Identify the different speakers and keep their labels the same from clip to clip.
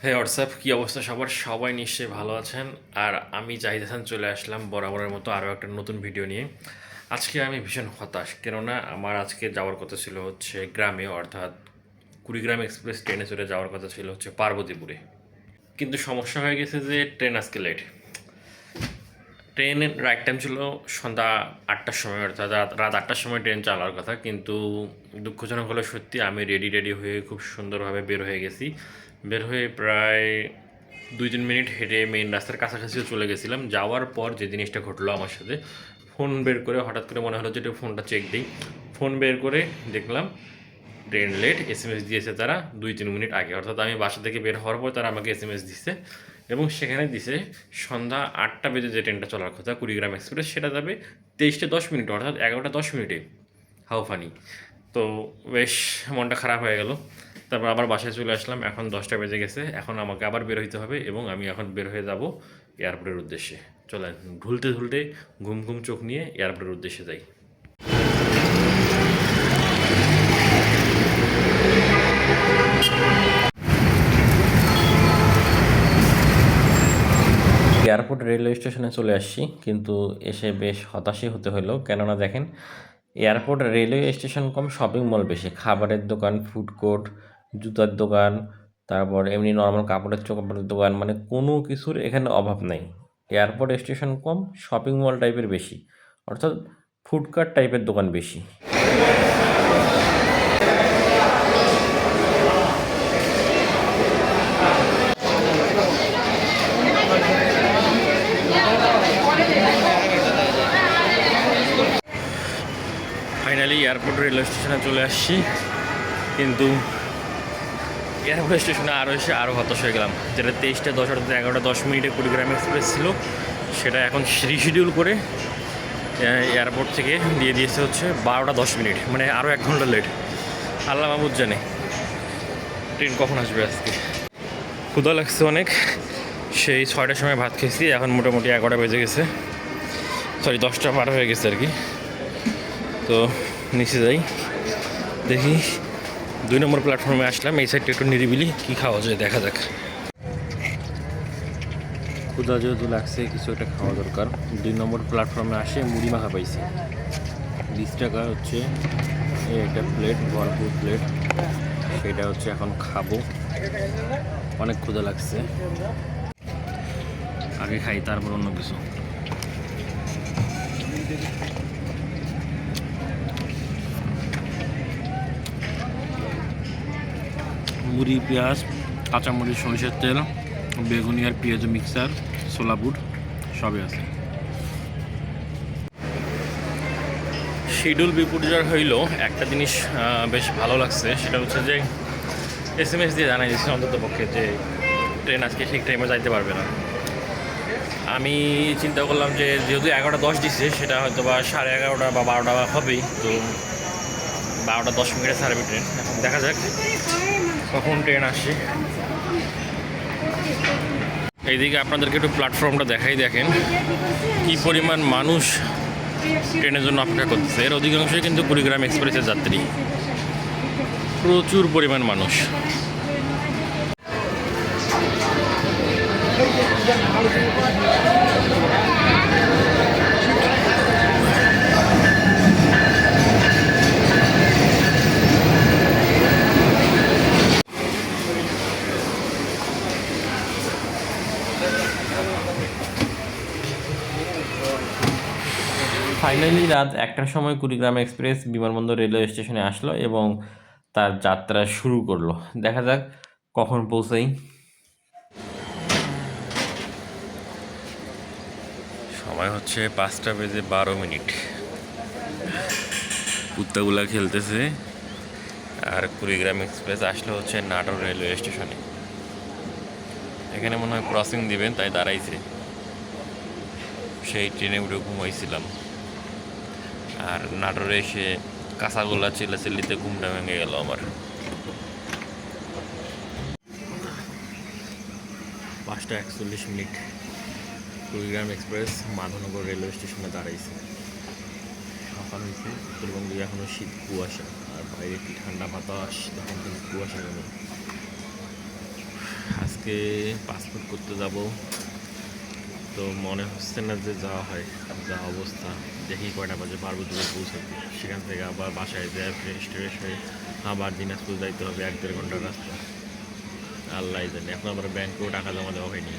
Speaker 1: হে WhatsApp, কী অবস্থা সবার? সবাই নিশ্চয়ই ভালো আছেন। আর আমি জাহিদ হাসান চলে আসলাম বরাবরের মতো আরও একটা নতুন ভিডিও নিয়ে। আজকে আমি ভীষণ হতাশ, কেননা আমার আজকে যাওয়ার কথা ছিল হচ্ছে গ্রামে, অর্থাৎ কুড়িগ্রাম এক্সপ্রেস ট্রেনে চলে যাওয়ার কথা ছিল হচ্ছে পার্বতীপুরে। কিন্তু সমস্যা হয়ে গেছে যে ট্রেন আজকে লেট। ট্রেনের রাইট টাইম ছিল সন্ধ্যা 8টার সময়, অর্থাৎ রাত 8টার সময় ট্রেন চালার কথা। কিন্তু দুঃখজনক হলো সত্যি, আমি রেডি হয়ে খুব সুন্দরভাবে বের হয়ে গেছি। বের হয়ে প্রায় 2-3 মিনিট হেঁটে মেইন রাস্তার কাছাকাছিও চলে গেছিলাম। যাওয়ার পর যে জিনিসটা ঘটলো আমার সাথে, ফোন বের করে হঠাৎ করে মনে হলো যে একটু ফোনটা চেক দিই। ফোন বের করে দেখলাম ট্রেন লেট। এসএমএস দিয়েছে তারা 2-3 মিনিট আগে, অর্থাৎ আমি বাসা থেকে বের হওয়ার পর তারা আমাকে এসএমএস দিচ্ছে, এবং সেখানে দিছে সন্ধ্যা 8টা বেজে যে ট্রেনটা চলার কথা কুড়িগ্রাম এক্সপ্রেস, সেটা যাবে 23টা 10 মিনিট, অর্থাৎ 11টা 10 মিনিটে। How funny! তো বেশ মনটা খারাপ হয়ে গেল। তারপর আবার বাসায় চলে আসলাম। এখন 10টা বেজে গেছে, এখন আমাকে আবার বের হইতে হবে, এবং আমি এখন বের হয়ে যাব এয়ারপোর্টের উদ্দেশ্যে। চলেন ঢুলতে ঢুলতে ঘুম ঘুম চোখ নিয়ে এয়ারপোর্টের উদ্দেশ্যে যাই। এয়ারপোর্ট রেলওয়ে স্টেশনে চলে আসছি, কিন্তু এসে বেশ হতাশই হতে হলো। কেননা দেখেন, এয়ারপোর্ট রেলওয়ে স্টেশন কম শপিং মল বেশি, খাবারের দোকান, ফুড কোর্ট, জুতার দোকান, তারপর এমনি নর্মাল কাপড়ের দোকান, মানে কোনো কিছুর এখানে অভাব নাই। এয়ারপোর্ট স্টেশন কম, শপিং মল টাইপের বেশি, অর্থাৎ ফুডকার্ট টাইপের দোকান বেশি। ফাইনালি এয়ারপোর্ট রেলওয়ে স্টেশনে চলে আসছি, কিন্তু এয়ারপোর্ট স্টেশনে আরও হতাশ হয়ে গেলাম। যেটা 23টা 10 অর্থাৎ 11টা 10 মিনিটে কুড়িগ্রাম এক্সপ্রেস ছিল, সেটা এখন রিশিডিউল করে এয়ারপোর্ট থেকে দিয়ে দিয়েছে হচ্ছে 12টা 10 মিনিট, মানে আরও 1 ঘন্টা লেট। আল্লাহ মাহবুদ জানে ট্রেন কখন আসবে আজকে। ক্ষুধা লাগছে অনেক, সেই 6টার সময় ভাত খেয়েছি, এখন মোটামুটি 11টা বেজে গেছে, সরি 10টা পার হয়ে গেছে আর কি। তো নিচে যাই, দেখি 2 নম্বর প্ল্যাটফর্মে আসলাম। এই সাইডটা একটু নিরিবিলি, কী খাওয়া যায় দেখা যাক। ক্ষুধা যেহেতু লাগছে, কিছু একটা খাওয়া দরকার। 2 নম্বর প্ল্যাটফর্মে আসে মুড়ি মাখা পাইছি, 20 টাকা হচ্ছে এই একটা প্লেট, ভরপুর প্লেট। সেটা হচ্ছে এখন খাবো, অনেক ক্ষুধা লাগছে। আগে খাই তারপর অন্য কিছু। মুড়ি, পেঁয়াজ, কাঁচামরিচ, সরিষার তেল, বেগুনি আর পেঁয়াজ মিক্সার, ছোলা বুট সবই আছে। শিডিউল বিপর্যয় হইল, একটা জিনিস বেশ ভালো লাগছে, সেটা হচ্ছে যে এসএমএস দিয়ে জানাই দিচ্ছে অন্তত পক্ষে যে ট্রেন আজকে ঠিক টাইমে যাইতে পারবে না। আমি চিন্তা করলাম যে যেহেতু 11টা 10 দিচ্ছে, সেটা হয়তো বা 11:30 বা 12টা হবেই, তো 12টা 10 মিনিটে ছাড়বে ট্রেন। এখন দেখা যাক কখন ট্রেন আসে। এইদিকে আপনাদেরকে একটু প্ল্যাটফর্মটা দেখাই, দেখেন কি পরিমাণ মানুষ ট্রেনের জন্য অপেক্ষা করতেছে। এর অধিকাংশই কিন্তু কুড়িগ্রাম এক্সপ্রেসের যাত্রী, প্রচুর পরিমাণ মানুষ। ফাইনালি রাত 1টার সময় কুড়িগ্রাম এক্সপ্রেস বিমানবন্দর রেলওয়ে স্টেশনে আসলো এবং তার যাত্রা শুরু করলো। দেখা যাক কখন পৌঁছাই। সময় হচ্ছে 5টা বেজে 12 মিনিট। কুত্তাগুলা খেলতেছে, আর কুড়িগ্রাম এক্সপ্রেস আসলে হচ্ছে নাটোর রেলওয়ে স্টেশনে। এখানে মনে হয় ক্রসিং দিবেন, তাই দাঁড়াইছে। সেই ট্রেনে উঠে ঘুমাইছিলাম, আর নাটোরে এসে কাঁচাগোলা চিল্লাচিল্লিতে ঘুমটা ভেঙে গেল আমার। 5টা 41 minute Kurigram express Madhabnagar railway স্টেশনে দাঁড়াইছে। সকাল হয়েছে, উত্তরবঙ্গে এখনও শীত, কুয়াশা, আর বাইরে কি ঠান্ডা বাতাস, তখন কিন্তু কুয়াশা নেই। আজকে আজকে পাসপোর্ট করতে যাব, তো মনে হচ্ছে না যে যাওয়া হয়। যা অবস্থা, দেখি কয়টা বাজে পার্বতীপুর পৌঁছাতে। সেখান থেকে আবার বাসায় যায় ফ্রেশ ট্রেশ হয়ে আবার দিনাজপুর যাইতে হবে 1-1.5 ঘন্টার রাস্তা। আল্লাহ জানে, এখন আমার ব্যাংকেও টাকা জমা দেওয়া হয়নি।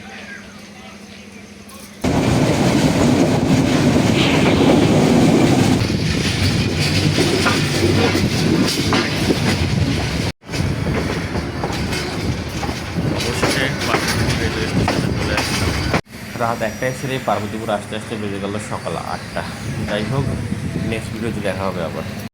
Speaker 1: অবশেষে পার্বতীপুর রেলওয়ে স্টেশনে চলে আসলাম। রাত 1টায় ছেড়ে পার্বতীপুর আসতে আসতে বেজে গেল সকাল 8টা। যাই হোক, নেক্সট ভিডিওতে দেখা হবে আবার।